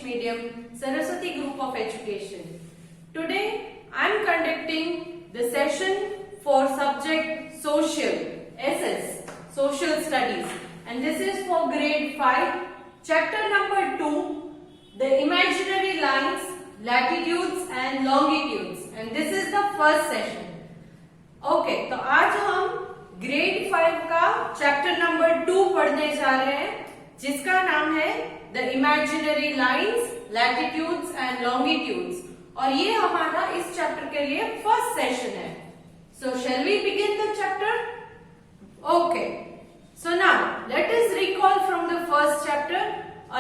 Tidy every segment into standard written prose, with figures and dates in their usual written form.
medium, Saraswati Group of Education. Today I am conducting the session for subject Social, SS, Social Studies, and this is for grade 5, chapter number 2, the imaginary lines, latitudes and longitudes, and this is the first session. Okay, तो आज हम grade 5 का chapter number 2 पढ़ने जा रहे हैं जिसका नाम है the imaginary lines, latitudes and longitudes, और ये हमारा इस चैप्टर के लिए फर्स्ट सेशन है. So shall we begin the chapter? Okay, so now let us recall from the first chapter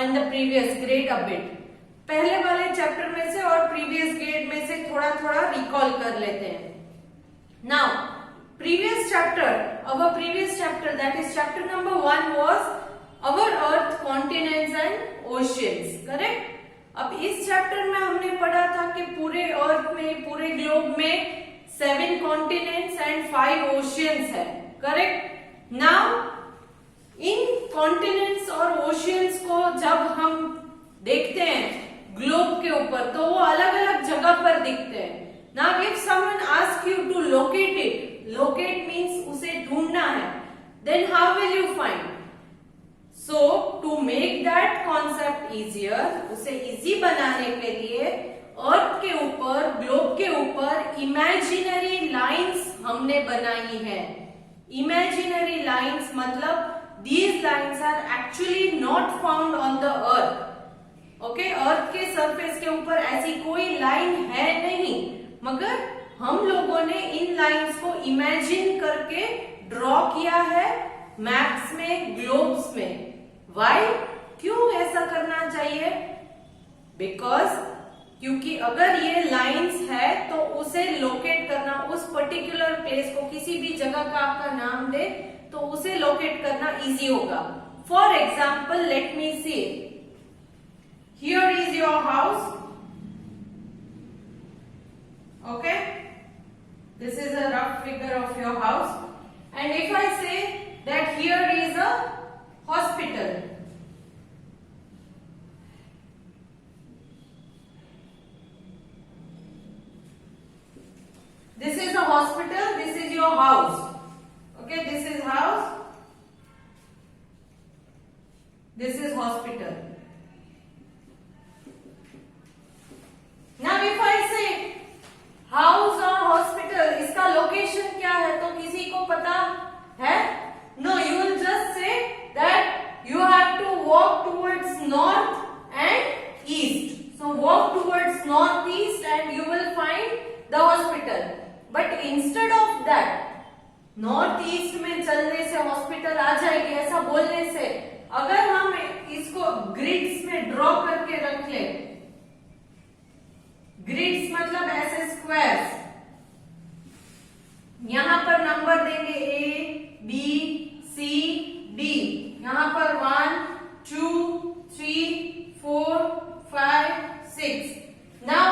in the previous grade a bit. पहले वाले chapter में से और प्रीवियस ग्रेड में से थोड़ा थोड़ा रिकॉल कर लेते हैं. Now, previous chapter, our previous chapter, that is chapter number 1 was our Earth, continents and oceans, correct? अब इस चैप्टर में हमने पढ़ा था कि पूरे अर्थ में, पूरे ग्लोब में 7 continents and 5 oceans है, correct? Now, इन continents और oceans को जब हम देखते हैं ग्लोब के ऊपर तो वो अलग अलग जगह पर दिखते हैं. Now if someone asks you to locate it, locate means उसे ढूंढना है, then how will you find? So to make that concept easier, उसे easy बनाने के लिए अर्थ के ऊपर, ग्लोब के ऊपर imaginary lines हमने बनाई है. Imaginary lines मतलब these lines are actually not found on the earth. Okay, अर्थ के सरफेस के ऊपर ऐसी कोई लाइन है नहीं, मगर हम लोगों ने इन लाइंस को इमेजिन करके ड्रॉ किया है मैप्स में, ग्लोब्स में. व्हाई? क्यों ऐसा करना चाहिए? बिकॉज क्योंकि अगर ये लाइंस है तो उसे लोकेट करना, उस पर्टिकुलर प्लेस को, किसी भी जगह का आपका नाम दे तो उसे लोकेट करना इजी होगा. For example let me see, here is your house. Okay, this is a rough figure of your house, and if I say that here is a hospital, this is a hospital, this is your house. Okay, this is house, this is hospital. Now if I say house और hospital, इसका location क्या है तो किसी को पता है? No, you will just say that you have to walk towards north and east. So walk towards north east and you will find the hospital. But instead of that north east में चलने से hospital आ जाएगी ऐसा बोलने से, अगर हम इसको ग्रिड्स में ड्रॉ करके रख ले, ग्रिड्स मतलब ऐसे स्क्वायर्स, यहां पर नंबर देंगे ए बी सी डी, यहां पर 1 2 3 4 5 6. Now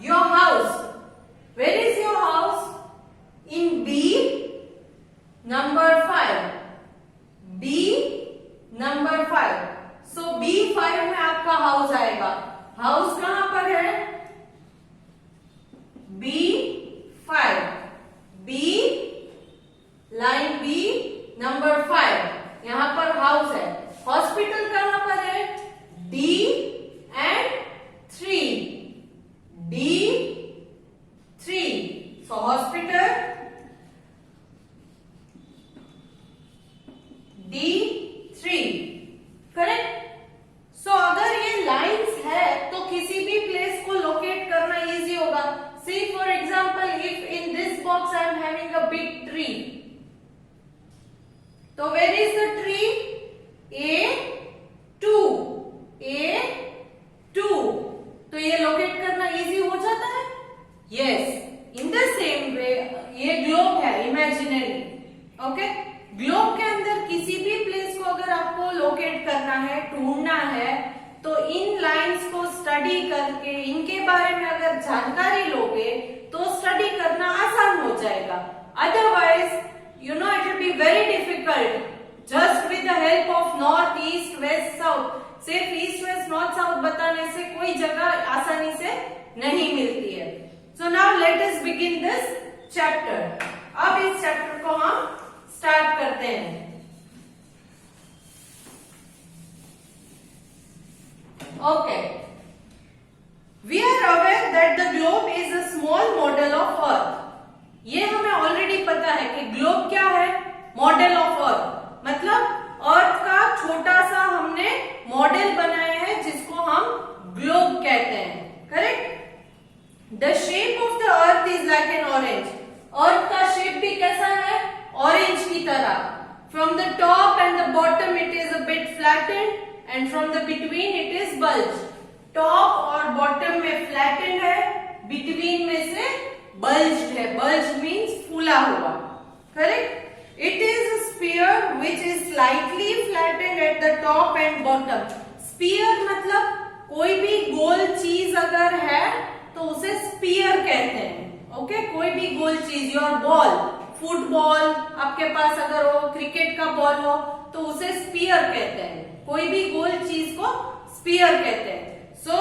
your house, where is your house? In B number 5, B number 5. So B5 में आपका हाउस आएगा. हाउस कहां पर है? B5, B line B number 5, यहां पर हाउस है. हॉस्पिटल कहां पर है? D and 3, D3. So hospital D3, correct. So अगर ये लाइंस है तो किसी भी प्लेस को लोकेट करना इजी होगा. See, for example, if in this box I am having a big tree, so where is the tree? A2, A2. तो ये लोकेट करना इजी हो जाता है. Yes, in the same way, ये ग्लोब है इमेजिनरी. ओके, ग्लोब के अंदर किसी भी प्लेस को अगर आपको लोकेट करना है, ढूंढना है, तो इन लाइंस को स्टडी करके इनके बारे में अगर जानकारी लोगे तो स्टडी करना आसान हो जाएगा. Otherwise you know it will be very difficult just with the help of north east west south. सिर्फ ईस्ट वेस्ट नॉर्थ साउथ बताने से से कोई जगह आसानी से नहीं मिलती है। So now let us begin this chapter. अब इस चैप्टर को हम स्टार्ट करते हैं। Okay, we are aware that the globe is a small model of earth. ये हमें ऑलरेडी पता है कि ग्लोब क्या है, मॉडल ऑफ अर्थ, मतलब अर्थ का छोटा सा हमने मॉडल बनाया है जिसको हम ग्लोब कहते हैं, correct. The shape of the earth is like an orange. Earth का शेप भी कैसा है, ऑरेंज की तरह। From the top and the bottom it is a bit flattened and from the between it is bulge. Top और bottom में flattened है, between में से बल्ज्ड है। बल्ज मीन्स फूला हुआ, correct. It is a sphere which is slightly flattened at the top and bottom. Sphere मतलब कोई भी गोल चीज अगर है तो उसे स्फीयर कहते हैं, ओके। कोई भी गोल चीज, योर बॉल, फुटबॉल आपके पास अगर हो, क्रिकेट का बॉल हो तो उसे स्फीयर कहते हैं। कोई भी गोल चीज को स्फीयर कहते हैं। So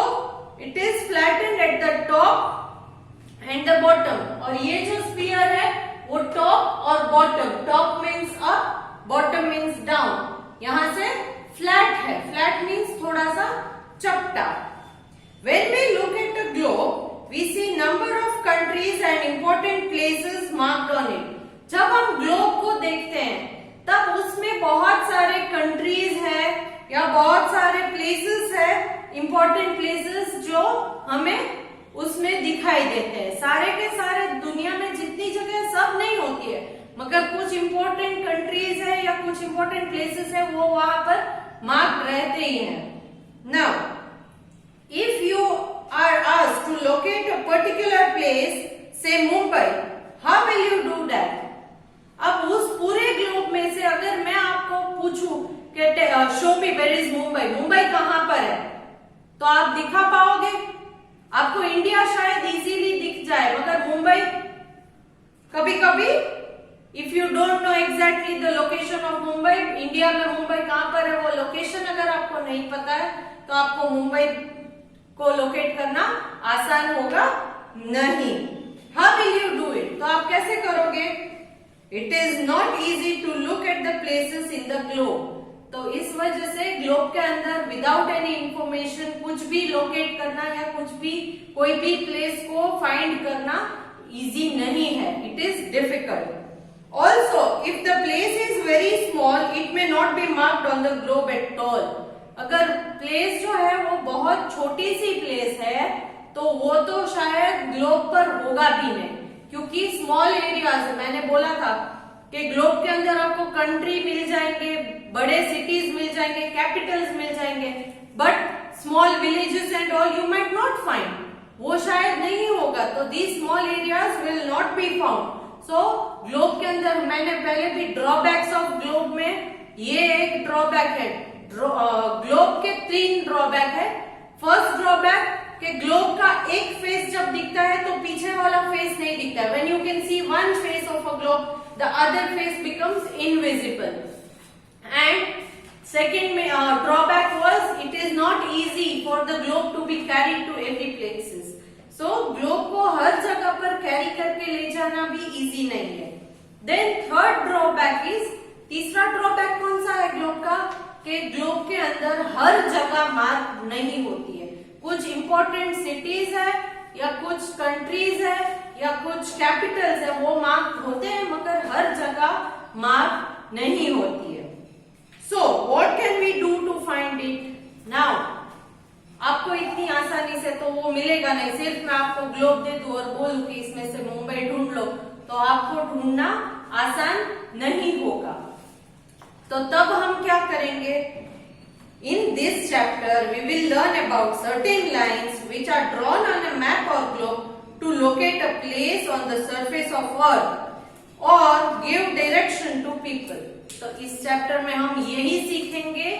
it is flattened at the top and the bottom. और ये जो स्फीयर है वो टॉप और bottom, top means up, bottom means down, यहां से फ्लैट है। फ्लैट मीन्स थोड़ा सा चपटा। When we look at the globe, we see number of countries and important places marked on it. जब हम ग्लोब को देखते हैं तब उसमें बहुत सारे कंट्रीज है या बहुत सारे प्लेसेस है, इंपॉर्टेंट प्लेसेस जो हमें उसमें दिखाई देते हैं। सारे के सारे दुनिया में जितनी जगह सब नहीं होती है, मगर कुछ इंपॉर्टेंट कंट्रीज है या कुछ इंपॉर्टेंट प्लेसेस है वो वहां पर मार्क रहते ही हैं। Now if you are asked to locate a particular place, say Mumbai, how will you do that? अब उस पूरे ग्लोब में से अगर मैं आपको पूछूं कि show me where is Mumbai, Mumbai कहां पर है, तो आप दिखा पाओगे? आपको इंडिया शायद इजीली दिख जाए, मगर मुंबई कभी कभी if you don't know exactly the location of Mumbai, India में मुंबई कहां पर है वो लोकेशन अगर आपको नहीं पता है तो आपको मुंबई को लोकेट करना आसान होगा नहीं। How will you do it? तो आप कैसे करोगे? It is not easy to look at the places in the globe. तो इस वजह से ग्लोब के अंदर विदाउट एनी इंफॉर्मेशन कुछ भी लोकेट करना या कुछ भी कोई भी प्लेस को फाइंड करना इजी नहीं है। It is difficult. Also if the place is very small it may not be marked on the globe at all. अगर प्लेस जो है वो बहुत छोटी सी प्लेस है तो वो तो शायद ग्लोब पर होगा भी नहीं, क्योंकि स्मॉल एरियाज, मैंने बोला था कि ग्लोब के अंदर आपको कंट्री मिल जाएंगे, बड़े सिटीज मिल जाएंगे, कैपिटल्स मिल जाएंगे, but small villages and all you might not find, वो शायद नहीं होगा। तो these small areas will not be found. So globe के अंदर मैंने पहले भी ड्रॉबैक्स ऑफ ग्लोब में ये एक ड्रॉबैक है। ग्लोब के 3 ड्रॉबैक है। फर्स्ट ड्रॉबैक कि ग्लोब का एक फेस जब दिखता है तो पीछे वाला फेस नहीं दिखता है। When you can see one face of a globe the other face becomes invisible. And second में drawback was it is not easy for the globe to be carried to every places. So globe को हर जगह पर carry करके ले जाना भी easy नहीं है। देन थर्ड ड्रॉबैक इज, तीसरा ड्रॉबैक कौन सा है ग्लोब का, कि ग्लोब के अंदर हर जगह मार्क नहीं होती है। कुछ इंपॉर्टेंट सिटीज है या कुछ कंट्रीज है या कुछ कैपिटल्स है वो मार्क होते हैं, मगर हर जगह मार्क नहीं होती है। So what can we do to find it now? आपको इतनी आसानी से तो वो मिलेगा नहीं। सिर्फ मैं आपको ग्लोब दे दूं और बोलूं कि इसमें से मुंबई ढूंढ लो, तो आपको ढूंढना आसान नहीं होगा। तो तब हम क्या करेंगे? In this chapter, we will learn about certain lines which are drawn on a map or globe to locate a place on the surface of earth or give direction to people. तो इस chapter में हम यही सीखेंगे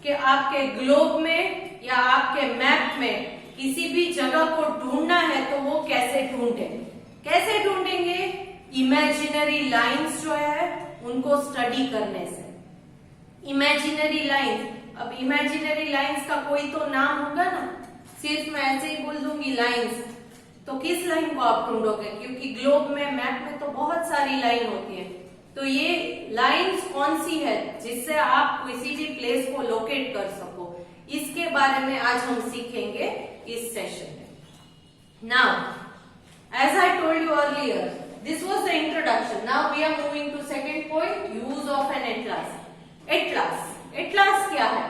कि आपके globe में या आपके मैप में किसी भी जगह को ढूंढना है तो वो कैसे ढूंढें। कैसे ढूंढेंगे? इमेजिनरी लाइंस जो है उनको स्टडी करने से। इमेजिनरी लाइंस, अब इमेजिनरी लाइंस का कोई तो नाम होगा ना, सिर्फ मैं ऐसे ही बोल दूंगी लाइंस, तो किस लाइन को आप ढूंढोगे? क्योंकि ग्लोब में, मैप में तो बहुत सारी लाइन होती है। तो ये लाइंस कौन सी है जिससे आप किसी भी प्लेस को लोकेट कर सको, इसके बारे में आज हम सीखेंगे इस सेशन में। Now as I told you earlier, this was the introduction. Now we are moving to second point, use of an atlas. Atlas क्या है?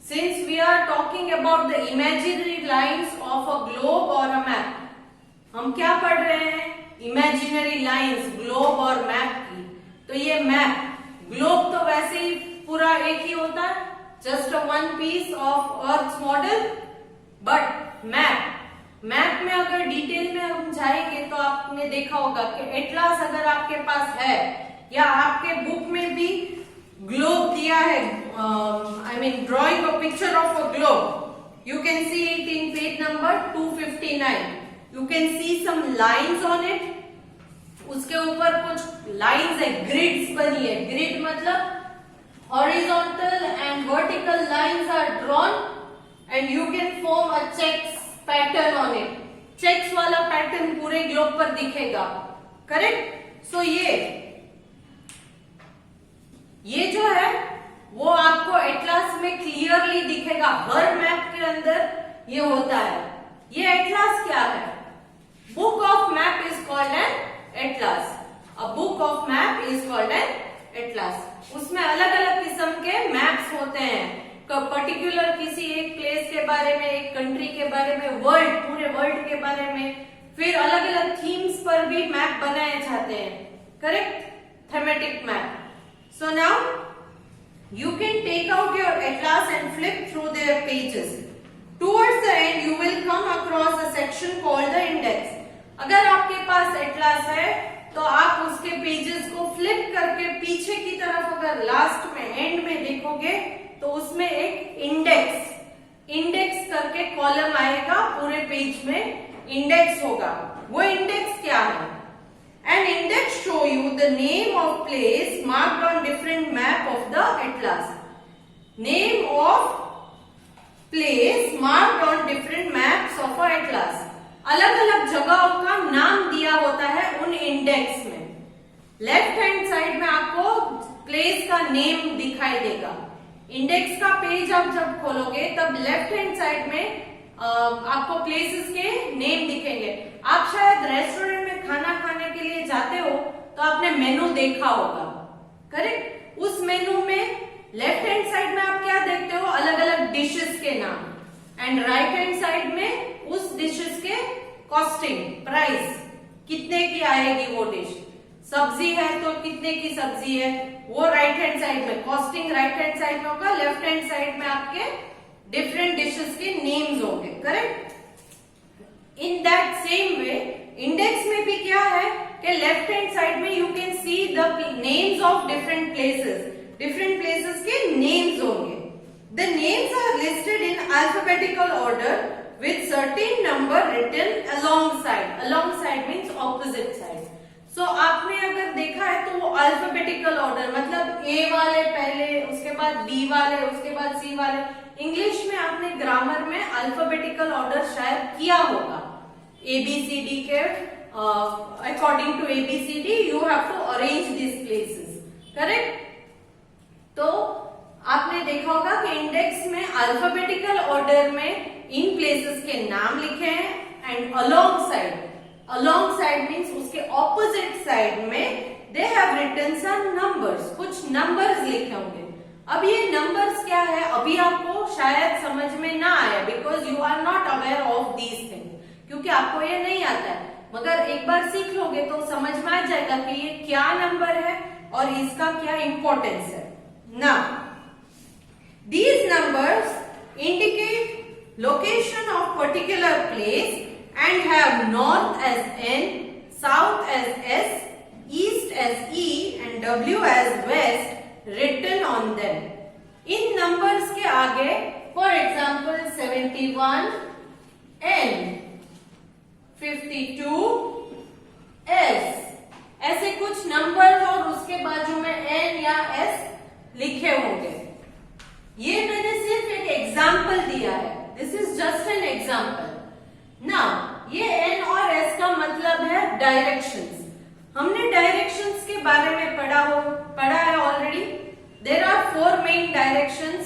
Since we are talking about the imaginary lines of a globe or a map, हम क्या पढ़ रहे हैं? Imaginary lines, globe और map की। तो ये मैप, ग्लोब तो वैसे ही पूरा एक ही होता है, just a one piece of Earth's model, but map में अगर डिटेल में हम जाएंगे तो आपने देखा होगा कि एटलास अगर आपके पास है या आपके बुक में भी ग्लोब दिया है, I mean drawing a picture of a globe, you can see it in page number 259. You can see some lines on it. उसके ऊपर कुछ लाइंस है, ग्रिड्स बनी है। ग्रिड मतलब horizontal and vertical lines are drawn and you can form a checks pattern on it. Checks वाला pattern पूरे globe पर दिखेगा, करेक्ट? सो ये जो है वो आपको एटलास में क्लियरली दिखेगा, हर मैप के अंदर ये होता है। ये एटलास क्या है? Book of map is called an atlas. A book of map is called an atlas. उसमें अलग अलग किस्म के मैप्स होते हैं, पर्टिकुलर किसी एक प्लेस के बारे में, एक कंट्री के बारे में, पूरे वर्ल्ड के बारे में, फिर अलग अलग थीम्स पर भी मैप बनाए जाते हैं, correct? Thematic map. So now you can take out your atlas and flip through their pages. Towards the end you will come across a section called the index. अगर आपके पास एटलास है तो आप उसके पेजेस को फ्लिप करके पीछे की तरफ अगर लास्ट में, एंड में देखोगे तो उसमें एक इंडेक्स करके कॉलम आएगा, पूरे पेज में इंडेक्स होगा। वो इंडेक्स क्या है? An index show you the name of place marked on different map of the atlas. Name of place marked on different maps of a atlas. अलग अलग जगहों का नाम दिया होता है उन इंडेक्स में। लेफ्ट हैंड साइड में आपको प्लेस का नेम दिखाई देगा। इंडेक्स का पेज आप जब खोलोगे तब लेफ्ट हैंड साइड में आपको प्लेसेस के नेम दिखेंगे। आप शायद रेस्टोरेंट में खाना खाने के लिए जाते हो तो आपने मेनू देखा होगा, करेक्ट? उस मेनू में लेफ्ट हैंड साइड में आप क्या देखते हो? अलग अलग डिशेस के नाम, एंड राइट हैंड साइड में उस डिशेस के कॉस्टिंग, प्राइस, कितने की आएगी वो डिश। सब्जी है तो कितने की सब्जी है, वो राइट हैंड साइड में, कॉस्टिंग राइट हैंड साइड में होगा, लेफ्ट हैंड साइड में आपके डिफरेंट डिशेस के नेम्स होंगे, correct? In that same way index में भी क्या है कि लेफ्ट हैंड साइड में you can see the names of different places के नेम्स होंगे। The names are listed in alphabetical order with certain number written alongside means opposite side. So आपने अगर देखा है तो वो अल्फाबेटिकल ऑर्डर मतलब ए वाले पहले, उसके बाद बी वाले, उसके बाद सी वाले। इंग्लिश में आपने ग्रामर में अल्फाबेटिकल ऑर्डर शायद किया होगा, ABCD के according to ABCD you have to arrange this places, correct? तो आपने देखा होगा कि इंडेक्स में अल्फाबेटिकल ऑर्डर में इन प्लेसेस के नाम लिखे हैं, एंड अलोंगसाइड मींस उसके ऑपोजिट साइड में they have written some numbers, कुछ नंबर्स लिखे होंगे। अब ये नंबर्स क्या है अभी आपको शायद समझ में ना आया, because you are not aware of these things, क्योंकि आपको ये नहीं आता है। मगर एक बार सीख लोगे तो समझ में आ जाएगा कि ये क्या नंबर है और इसका क्या इंपॉर्टेंस है। Now these numbers indicate location of particular place and have north as N, south as S, east as E and W as West written on them. In numbers के आगे for example 71 N, 52 S, ऐसे कुछ number और उसके बाजू में N या S लिखे होंगे। ये मैंने सिर्फ एक एग्जाम्पल दिया है, this is just an example. Now ये एन और एस का मतलब है डायरेक्शंस। हमने डायरेक्शंस के बारे में पढ़ा है already. There are 4 main directions,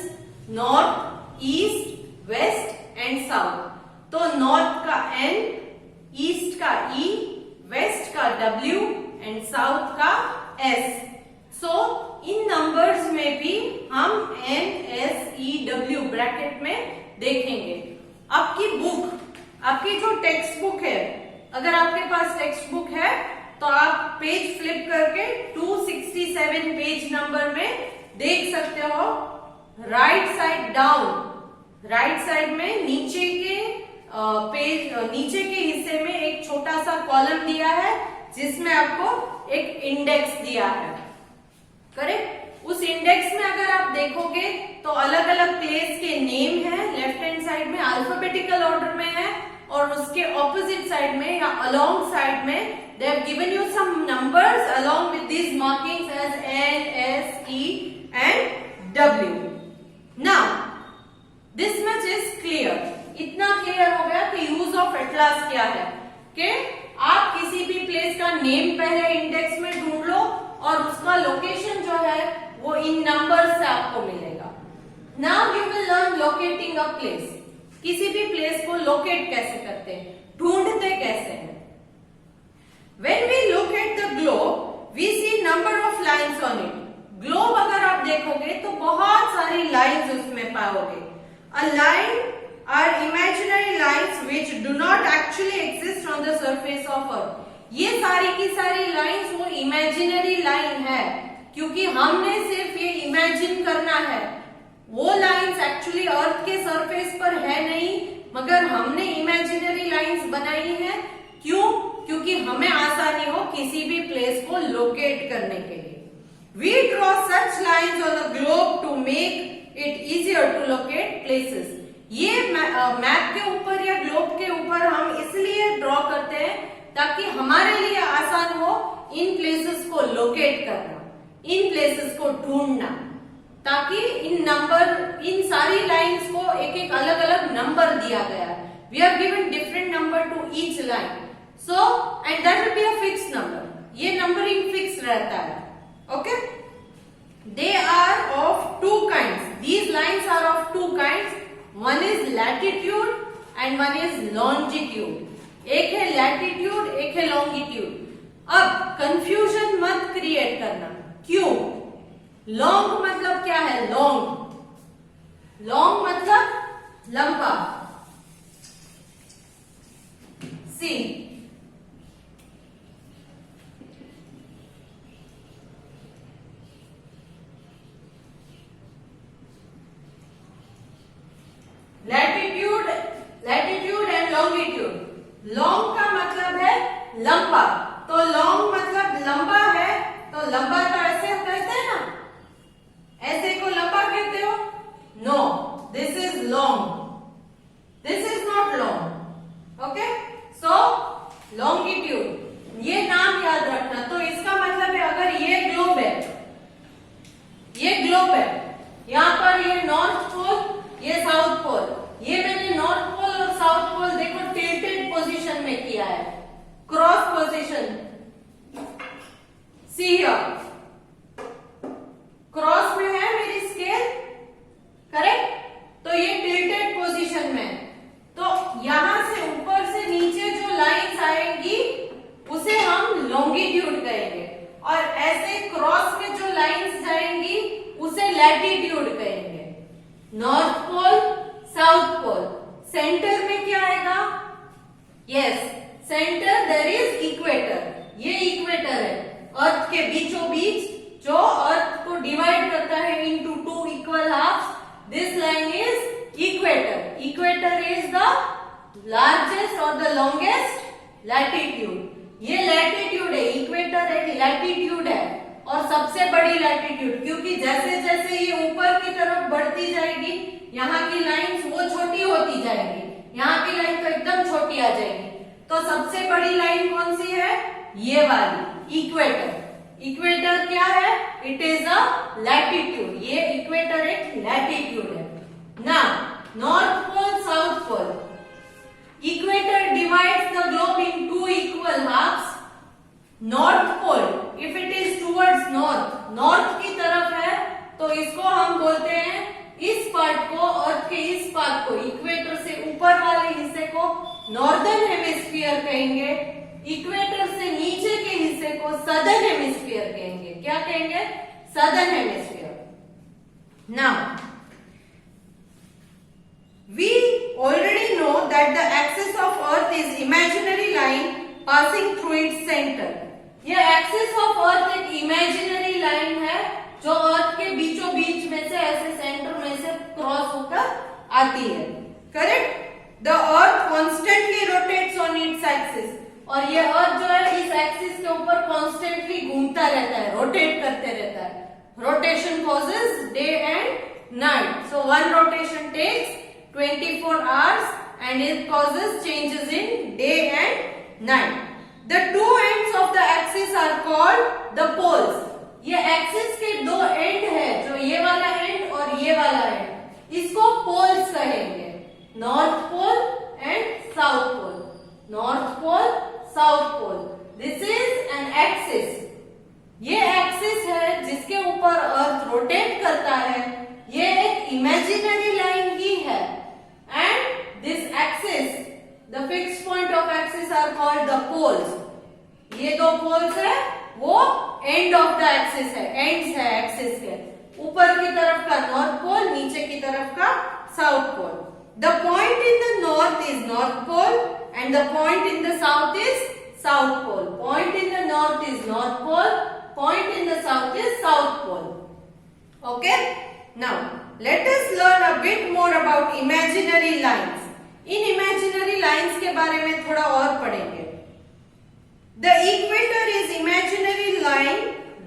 north, east, west and south. तो नॉर्थ का एन, ईस्ट का ई, वेस्ट का डब्ल्यू एंड साउथ का एस। सो इन नंबर्स में भी हम N, S, E, W bracket में देखेंगे। आपकी बुक, आपकी जो टेक्स्ट बुक है, अगर आपके पास टेक्स्ट बुक है तो आप पेज फ्लिप करके 267 पेज नंबर में देख सकते हो। Right side down, right side में नीचे के हिस्से में एक छोटा सा कॉलम दिया है जिसमें आपको एक इंडेक्स दिया है, करेक्ट। उस इंडेक्स में अगर आप देखोगे तो अलग अलग प्लेस के नेम है, लेफ्ट हैंड साइड में अल्फाबेटिकल ऑर्डर में है, और उसके ऑपोजिट साइड में या अलोंग साइड में they have given you some numbers along with these markings as N, S, E and W. Now this much is clear. इतना क्लियर हो गया कि यूज ऑफ एटलास क्या है, कि आप किसी भी प्लेस का नेम पहले इंडेक्स में ढूंढ लो और उसका लोकेशन जो है वो इन नंबर्स से आपको मिलेगा। Now you will learn locating a place. किसी भी प्लेस को लोकेट कैसे करते हैं, ढूंढते कैसे हैं। When we look at the globe, we see number of lines on it. Globe अगर आप देखोगे तो बहुत सारी लाइंस उसमें पाओगे। A line are imaginary lines which do not actually exist on the surface of earth. ये सारी की सारी लाइंस वो इमेजिनरी लाइन है, क्योंकि हमने सिर्फ ये इमेजिन करना है। वो लाइंस एक्चुअली अर्थ के सरफेस पर है नहीं, मगर हमने इमेजिनरी लाइंस बनाई है। क्यों? क्योंकि हमें आसानी हो किसी भी प्लेस को लोकेट करने के लिए। We draw such lines on the globe to make it easier to locate places. ये मैप के ऊपर या ग्लोब के ऊपर हम इसलिए ड्रॉ करते हैं ताकि हमारे लिए आसान हो इन प्लेसेस को लोकेट करना, इन प्लेसेस को ढूंढना, ताकि इन सारी लाइंस को एक एक अलग अलग नंबर दिया गया है। We are given different number to each line. So, and that will be a fixed number. ये नंबरिंग फिक्स रहता है, okay? They are of two kinds. These lines are of two kinds. One is latitude and one is longitude. एक है latitude, एक है longitude. अब confusion मत create करना। क्यों? Long मतलब क्या है? Long मतलब लंबा। See. Latitude and longitude. Long का मतलब है लंबा, तो लॉन्ग मतलब लंबा है, तो लंबा तो ऐसे कहते हैं ना, ऐसे को लंबा कहते हो? No, this is long, this is not long. Okay, so longitude, ये नाम याद रखना। तो इसका मतलब है अगर ये ग्लोब है, यहाँ पर ये नॉर्थ पोल, ये साउथ पोल, ये मैंने नॉर्थ पोल और साउथ पोल देखो टिल्टेड पोजीशन में किया है, cross position. See here, cross में है मेरी स्केल, करेक्ट? तो ये टिल्टेड पोजीशन में, तो यहां से ऊपर से नीचे जो लाइंस आएंगी उसे हम लॉन्गिट्यूड कहेंगे, और ऐसे क्रॉस में जो लाइंस जाएंगी उसे लैटिट्यूड कहेंगे। North pole, south pole, centre में क्या आएगा? Yes, centre there is equator. ये इक्वेटर है, अर्थ के बीचों बीच जो अर्थ को डिवाइड करता है into 2 equal halves, this line is equator. Equator is the largest और द लॉन्गेस्ट लैटिट्यूड। ये लैटिट्यूड है, इक्वेटर एक लैटिट्यूड है और सबसे बड़ी लैटिट्यूड, क्योंकि जैसे जैसे ये ऊपर की तरफ बढ़ती जाएगी यहाँ की लाइंस वो छोटी होती जाएगी, यहाँ की लाइन तो एकदम छोटी आ जाएगी। तो सबसे बड़ी लाइन कौन सी है? ये वाली, इक्वेटर। इक्वेटर क्या है? It is a latitude. ये इक्वेटर एक लैटिट्यूड है ना। North pole, south pole, northern hemisphere कहेंगे, इक्वेटर से नीचे के हिस्से को सदर्न हेमिस्फीयर कहेंगे। क्या कहेंगे? Southern hemisphere. Now we already know that the axis of earth is imaginary line passing through its center. ये एक्सिस ऑफ अर्थ एक इमेजिनरी लाइन है जो अर्थ के बीचों बीच में से ऐसे सेंटर में से क्रॉस होकर आती है। Correct? The earth constantly rotates on its axis, और ये अर्थ जो है इस एक्सिस के ऊपर कॉन्स्टेंटली घूमता रहता है, रोटेट करते रहता है। Rotation causes day and night, so one rotation takes 24 hours and it causes changes in day and night. The two ends of the axis are called the poles. ये axis के दो and है, जो ये वाला एंड और ये वाला एंड, इसको पोल्स कहेंगे। North pole and south pole, north pole, south pole. This is an axis. ये एक्सिस है जिसके ऊपर अर्थ रोटेट करता है। ये एक इमेजिनरी लाइन ही है। And this axis, the fixed point of axis are called the poles. ये दो poles है, वो end of the axis है, ends है axis के। ऊपर की तरफ का north pole, नीचे की तरफ का south pole. The point in the north is north pole and the point in the south is south pole. Point in the north is north pole, point in the south is south pole. Okay? Now let us learn a bit more about imaginary lines. In imaginary lines के बारे में थोड़ा और पढ़ेंगे। The equator is imaginary line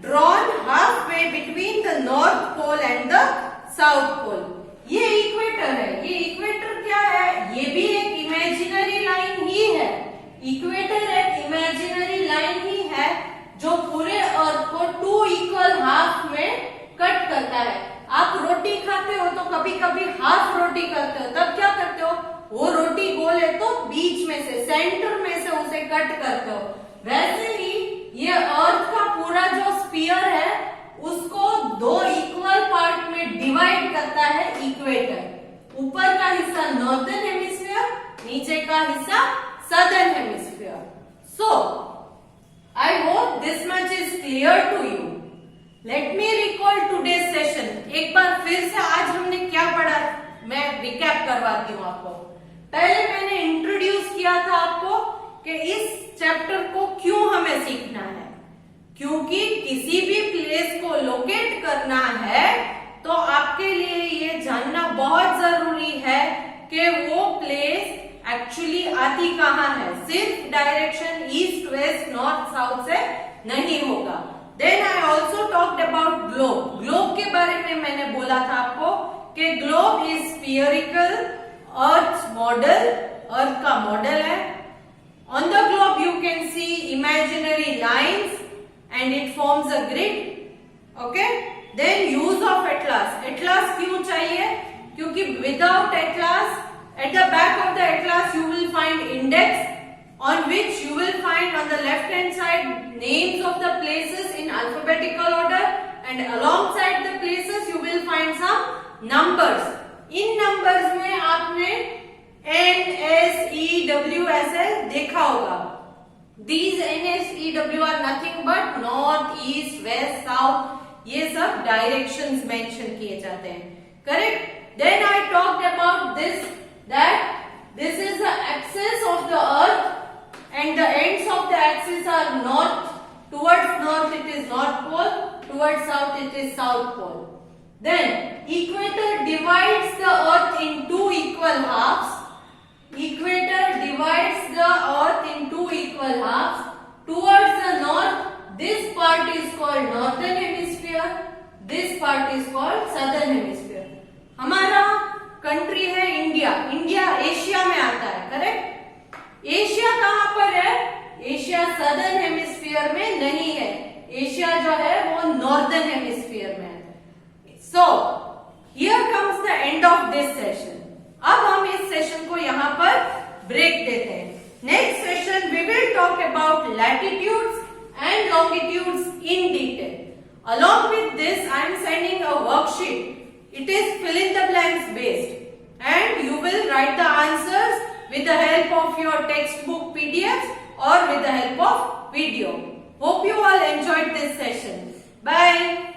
drawn halfway between the north pole and the south pole. ये equator है। ये equator क्या है? ये भी एक इमेजिनरी लाइन ही है। इक्वेटर एक इमेजिनरी लाइन ही है जो पूरे अर्थ को 2 इक्वल हाफ में कट करता है। आप रोटी खाते हो तो कभी कभी हाफ रोटी करते हो, तब क्या करते हो? वो रोटी गोल है तो बीच में से, सेंटर में से उसे कट करते हो। वैसे ही ये अर्थ का पूरा जो स्फीयर है उसको 2 इक्वल पार्ट में डिवाइड करता है इक्वेटर। ऊपर का हिस्सा नॉर्दर्न हेमिस्फीयर, नीचे का हिस्सा southern hemisphere. So I hope this much is clear to you. Let me recall today's session. एक बार फिर से आज हमने क्या पढ़ा मैं रिकैप करवाती हूँ आपको। पहले मैंने इंट्रोड्यूस किया था आपको कि इस चैप्टर को क्यों हमें सीखना है, क्योंकि किसी भी प्लेस को लोकेट करना है तो आपके लिए ये जानना बहुत जरूरी है कि वो प्लेस एक्चुअली आती कहाँ है। सिर्फ direction east west north south से नहीं होगा। Then I also talked about globe. Globe के बारे में मैंने बोला था आपको कि globe is spherical, Earth's model, Earth का मॉडल है। On the globe you can see imaginary lines and it forms a grid. Okay? Then use of atlas. Atlas क्यों चाहिए? क्योंकि without atlas, at the back of the atlas you will find index, on which you will find on the left hand side names of the places in alphabetical order, and alongside the places you will find some numbers. In numbers में आपने N, S, E, W ऐसे देखा होगा। These N, S, E, W are nothing but north, east, west, south, ये सब directions mention किए जाते हैं। Correct? Then I talked about this, that this is the axis of the earth and the ends of the axis are north. Towards north it is north pole, towards south it is south pole. Then equator divides the earth in 2 equal halves. Equator divides the earth in 2 equal halves. Towards the north, this part is called northern hemisphere, this part is called southern hemisphere. हमारा country है India. India Asia में आता है, correct? Asia कहाँ पर है? Asia southern hemisphere में नहीं है। एशिया जो है वो नॉर्दर्न हेमिस्फीयर में है। So here comes the end of this session. अब हम इस सेशन को यहाँ पर ब्रेक देते हैं। Next session we will talk about latitudes and longitudes in detail. Along with this, I am sending a worksheet. It is fill in the blanks based and you will write the answers with the help of your textbook PDFs or with the help of video. Hope you all enjoyed this session. Bye.